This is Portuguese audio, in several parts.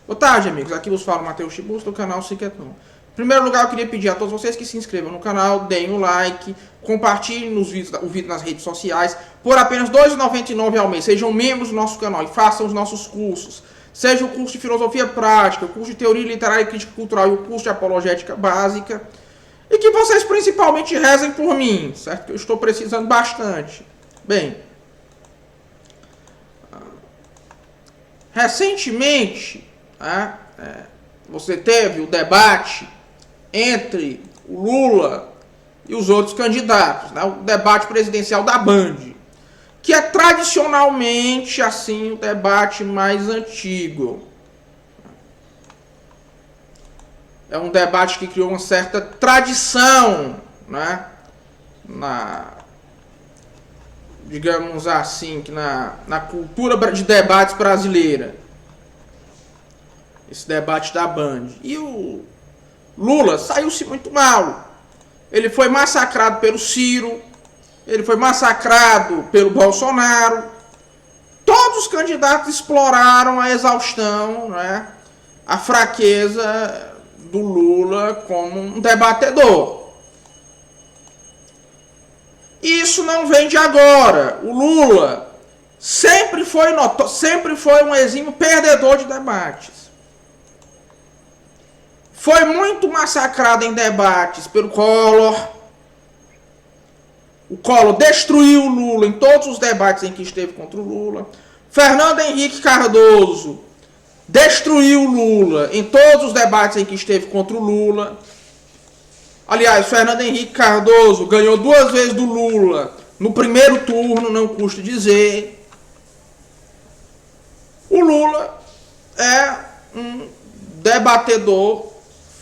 Boa tarde, amigos. Aqui vos fala Matheus Chibus do canal Ciqueton. Em primeiro lugar, eu queria pedir a todos vocês que se inscrevam no canal, deem o like, compartilhem o vídeo nas redes sociais por apenas R$ 2,99 ao mês. Sejam membros do nosso canal e façam os nossos cursos. Seja o curso de Filosofia Prática, o curso de Teoria Literária e Crítica Cultural e o curso de Apologética Básica. E que vocês principalmente rezem por mim, certo? Que eu estou precisando bastante. Bem, recentemente, você teve o debate entre o Lula e os outros candidatos, né? O debate presidencial da Band, que é tradicionalmente assim o debate mais antigo. É um debate que criou uma certa tradição, né? Digamos assim, que na cultura de debates brasileira. Esse debate da Band. E o Lula saiu-se muito mal. Ele foi massacrado pelo Ciro, ele foi massacrado pelo Bolsonaro. Todos os candidatos exploraram a exaustão, né? A fraqueza do Lula como um debatedor. Isso não vem de agora. O Lula sempre foi um exímio perdedor de debates. Foi muito massacrado em debates pelo Collor. O Collor destruiu o Lula em todos os debates em que esteve contra o Lula. Fernando Henrique Cardoso destruiu o Lula em todos os debates em que esteve contra o Lula. Aliás, Fernando Henrique Cardoso ganhou 2 vezes do Lula no primeiro turno, não custa dizer. O Lula é um debatedor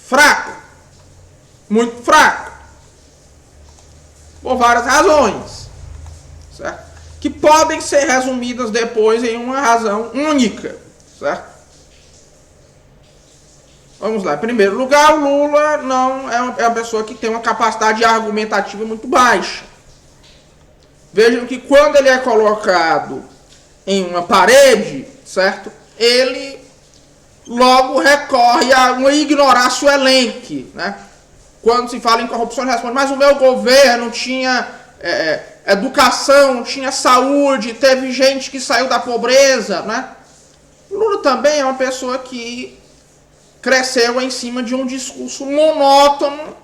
fraco, muito fraco, por várias razões, certo? Que podem ser resumidas depois em uma razão única, certo? Vamos lá. Em primeiro lugar, o Lula não é uma pessoa que tem uma capacidade argumentativa muito baixa. Vejam que quando ele é colocado em uma parede, certo? Ele logo recorre a uma ignorácio elenque, né? Quando se fala em corrupção, ele responde, mas o meu governo tinha educação, não tinha saúde, teve gente que saiu da pobreza, né? O Lula também é uma pessoa que cresceu em cima de um discurso monótono,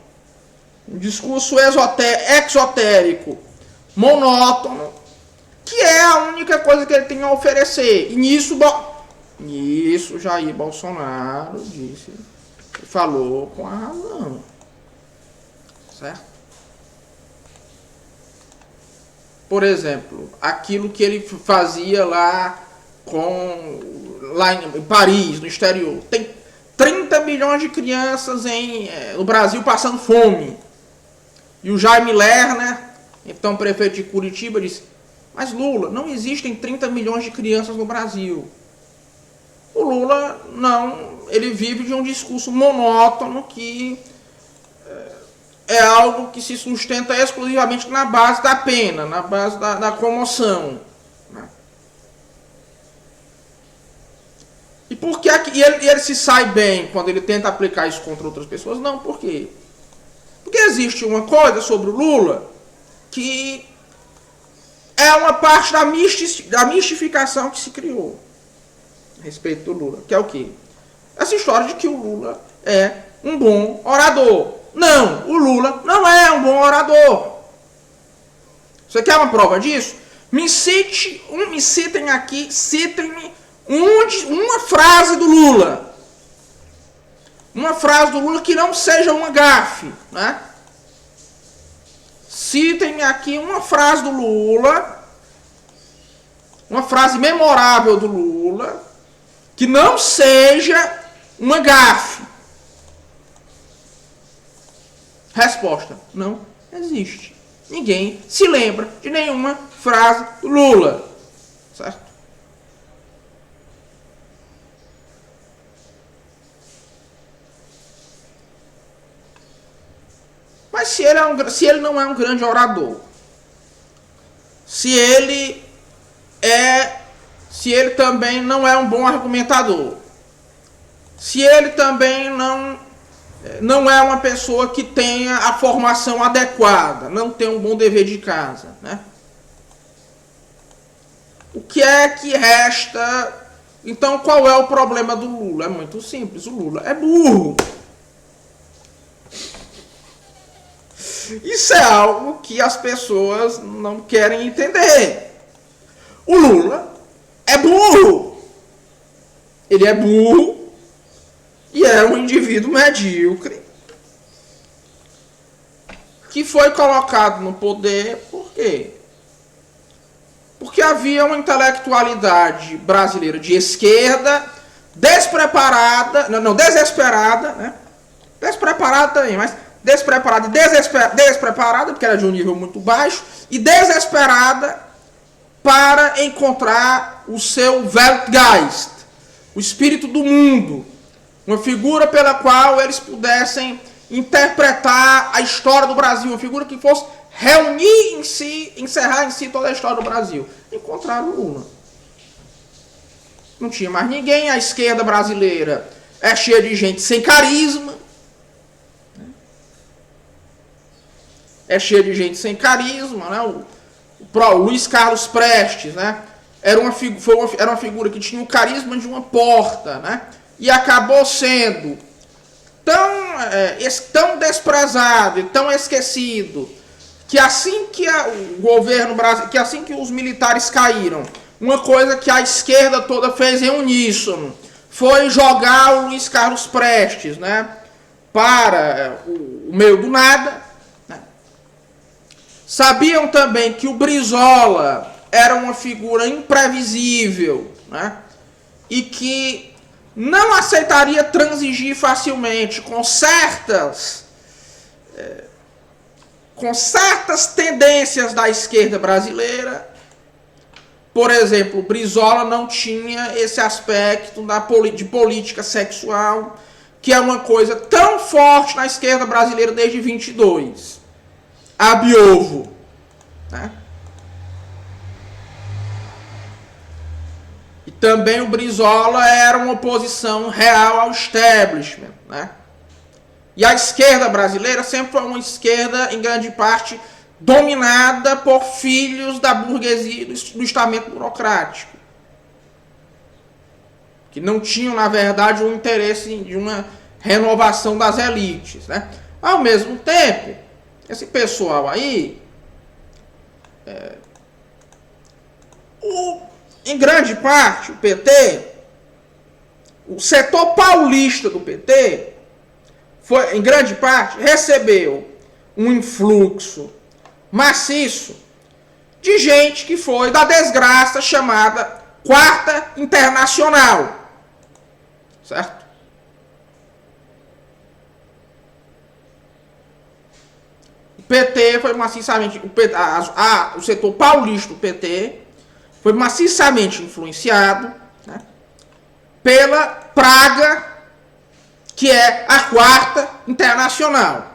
um discurso exotérico, monótono, que é a única coisa que ele tem a oferecer. E nisso Jair Bolsonaro disse, falou com a razão, certo? Por exemplo, aquilo que ele fazia lá em Paris, no exterior, tem 30 milhões de crianças no Brasil passando fome. E o Jaime Lerner, então prefeito de Curitiba, disse, mas Lula, não existem 30 milhões de crianças no Brasil. O Lula não, ele vive de um discurso monótono que é algo que se sustenta exclusivamente na base da pena, na base da comoção. Né? E por que ele se sai bem quando ele tenta aplicar isso contra outras pessoas? Não, por quê? Porque existe uma coisa sobre o Lula que é uma parte da mistificação que se criou a respeito do Lula, que é o quê? Essa história de que o Lula é um bom orador. Não, o Lula não é um bom orador. Você quer uma prova disso? Citem-me uma frase do Lula. Uma frase do Lula que não seja uma gafe, né? Citem-me aqui uma frase do Lula, uma frase memorável do Lula, que não seja uma gafe. Resposta, não existe. Ninguém se lembra de nenhuma frase do Lula, certo? Mas se ele não é um grande orador, se ele também não é um bom argumentador, se ele também não é uma pessoa que tenha a formação adequada, não tem um bom dever de casa, né? O que é que resta? Então, qual é o problema do Lula? É muito simples, o Lula é burro. Isso é algo que as pessoas não querem entender. O Lula é burro. Ele é burro e é um indivíduo medíocre que foi colocado no poder por quê? Porque havia uma intelectualidade brasileira de esquerda despreparada, desesperada, né? Despreparada também, mas despreparada e despreparada, porque era de um nível muito baixo, e desesperada para encontrar o seu Weltgeist, o espírito do mundo, uma figura pela qual eles pudessem interpretar a história do Brasil, uma figura que fosse reunir em si, encerrar em si toda a história do Brasil. Encontraram o Lula. Não tinha mais ninguém, a esquerda brasileira é cheia de gente sem carisma, é cheia de gente sem carisma, né? O Luiz Carlos Prestes, né? Era uma figura que tinha o carisma de uma porta, né? E acabou sendo tão desprezado e tão esquecido que assim que o governo brasileiro, que assim que os militares caíram, uma coisa que a esquerda toda fez em uníssono foi jogar o Luiz Carlos Prestes, né? Para o meio do nada. Sabiam também que o Brizola era uma figura imprevisível, né? E que não aceitaria transigir facilmente com certas tendências da esquerda brasileira. Por exemplo, o Brizola não tinha esse aspecto de política sexual, que é uma coisa tão forte na esquerda brasileira desde 22. Abre ovo, né? E também o Brizola era uma oposição real ao establishment, né? E a esquerda brasileira sempre foi uma esquerda, em grande parte, dominada por filhos da burguesia e do estamento burocrático, que não tinham, na verdade, um interesse de uma renovação das elites, né? Ao mesmo tempo, esse pessoal aí, em grande parte, o PT, o setor paulista do PT, em grande parte, recebeu um influxo maciço de gente que foi da desgraça chamada Quarta Internacional, certo? O PT foi maciçamente, o setor paulista do PT foi maciçamente influenciado, né, pela praga que é a Quarta Internacional.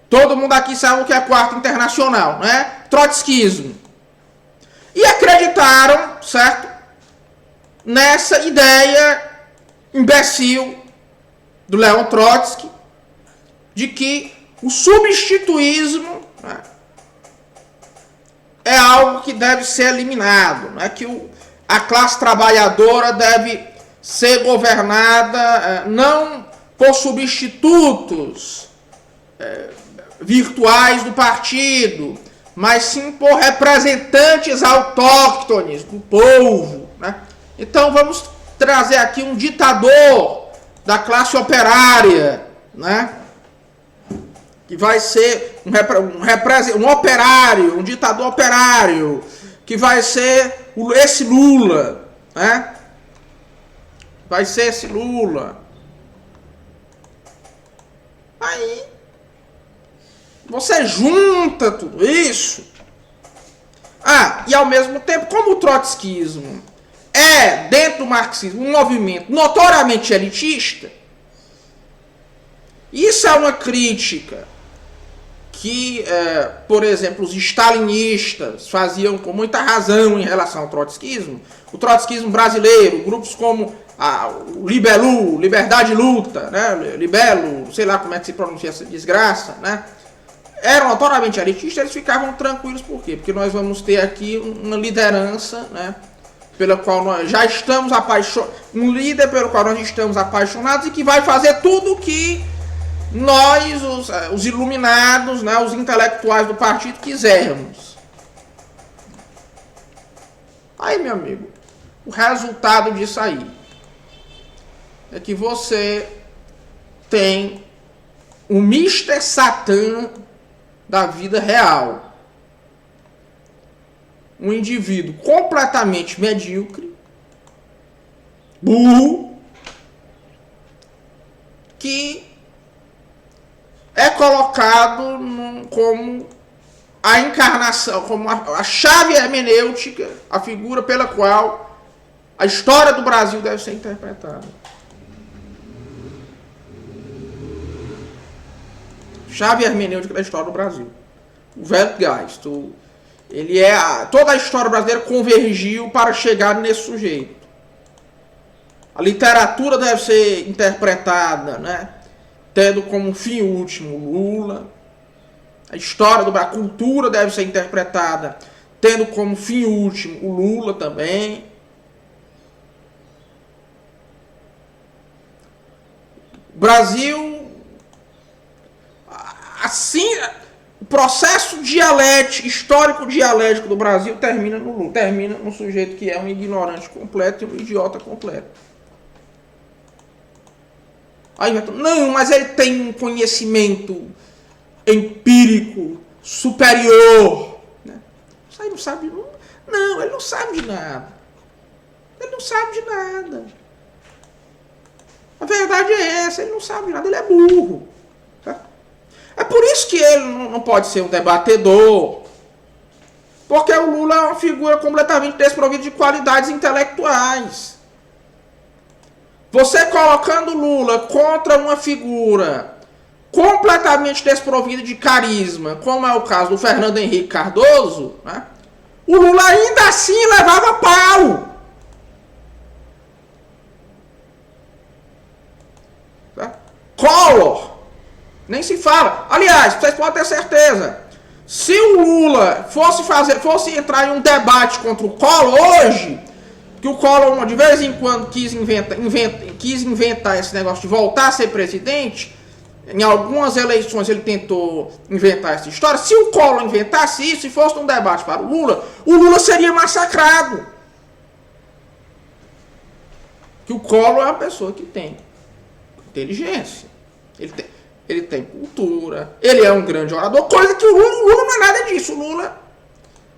Todo mundo aqui sabe o que é a Quarta Internacional, né? Trotskismo. E acreditaram, certo? Nessa ideia imbecil do Leon Trotsky de que o substituísmo, né, é algo que deve ser eliminado, né? Que a classe trabalhadora deve ser governada não por substitutos virtuais do partido, mas sim por representantes autóctones do povo, né? Então vamos trazer aqui um ditador da classe operária, né? Que vai ser um operário, um ditador operário, que vai ser esse Lula, né? Vai ser esse Lula. Aí você junta tudo isso. E ao mesmo tempo, como o trotskismo é, dentro do marxismo, um movimento notoriamente elitista, isso é uma crítica que, por exemplo, os stalinistas faziam com muita razão em relação ao trotskismo, o trotskismo brasileiro, grupos como o Libelu, Liberdade e Luta, né, Libelo, sei lá como é que se pronuncia essa desgraça, né, eram notoriamente elitistas, eles ficavam tranquilos. Por quê? Porque nós vamos ter aqui uma liderança, né, pela qual nós já estamos apaixonados, um líder pelo qual nós estamos apaixonados e que vai fazer tudo o que nós, os iluminados, né, os intelectuais do partido, quisermos. Aí, meu amigo, o resultado disso aí é que você tem o Mr. Satan da vida real. Um indivíduo completamente medíocre, burro, que é colocado como a encarnação, como a chave hermenêutica, a figura pela qual a história do Brasil deve ser interpretada. Chave hermenêutica da história do Brasil. O Zeitgeist, toda a história brasileira convergiu para chegar nesse sujeito. A literatura deve ser interpretada, né, tendo como fim último Lula. A história a cultura deve ser interpretada tendo como fim último o Lula também. O Brasil, assim, o processo histórico dialético do Brasil termina no Lula, termina no sujeito que é um ignorante completo e um idiota completo. Aí não, mas ele tem um conhecimento empírico superior. Né? Isso aí não sabe. Não, ele não sabe de nada. Ele não sabe de nada. A verdade é essa, ele não sabe de nada, ele é burro. Tá? É por isso que ele não pode ser um debatedor. Porque o Lula é uma figura completamente desprovida de qualidades intelectuais. Você colocando Lula contra uma figura completamente desprovida de carisma, como é o caso do Fernando Henrique Cardoso, né? O Lula ainda assim levava pau. Tá? Collor, nem se fala. Aliás, vocês podem ter certeza, se o Lula fosse entrar em um debate contra o Collor hoje, que o Collor de vez em quando quis inventar esse negócio de voltar a ser presidente. Em algumas eleições ele tentou inventar essa história. Se o Collor inventasse isso e fosse um debate para o Lula seria massacrado. Que o Collor é uma pessoa que tem inteligência, ele tem cultura, ele é um grande orador, coisa que o Lula não é nada disso. O Lula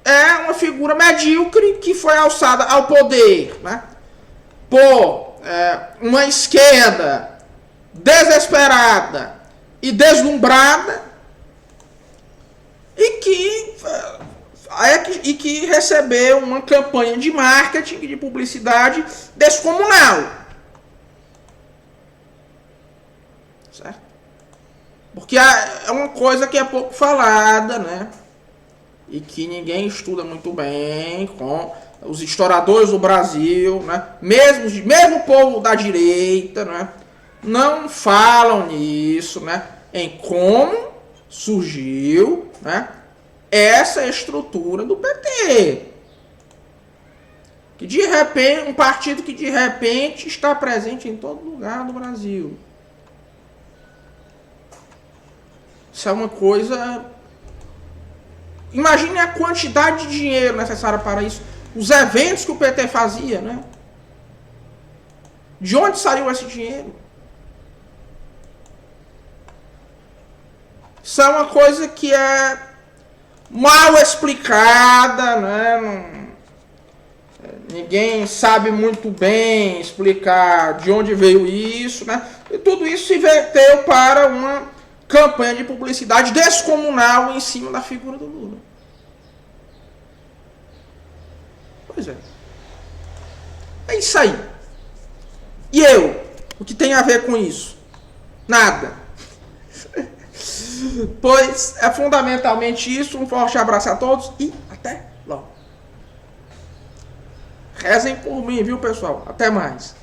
é uma figura medíocre que foi alçada ao poder, né, por uma esquerda desesperada e deslumbrada e que recebeu uma campanha de marketing e de publicidade descomunal. Certo? Porque é uma coisa que é pouco falada, né? E que ninguém estuda muito bem, com os historiadores do Brasil, né? Mesmo o povo da direita, né? Não falam nisso, né? Em como surgiu, né, essa estrutura do PT. Que de repente, um partido que de repente está presente em todo lugar do Brasil. Isso é uma coisa... Imagine a quantidade de dinheiro necessária para isso. Os eventos que o PT fazia, né? De onde saiu esse dinheiro? Isso é uma coisa que é mal explicada, né? Ninguém sabe muito bem explicar de onde veio isso, né? E tudo isso se verteu para uma campanha de publicidade descomunal em cima da figura do Lula. Pois é. É isso aí. E eu? O que tem a ver com isso? Nada. Pois é fundamentalmente isso. Um forte abraço a todos e até logo. Rezem por mim, viu, pessoal? Até mais.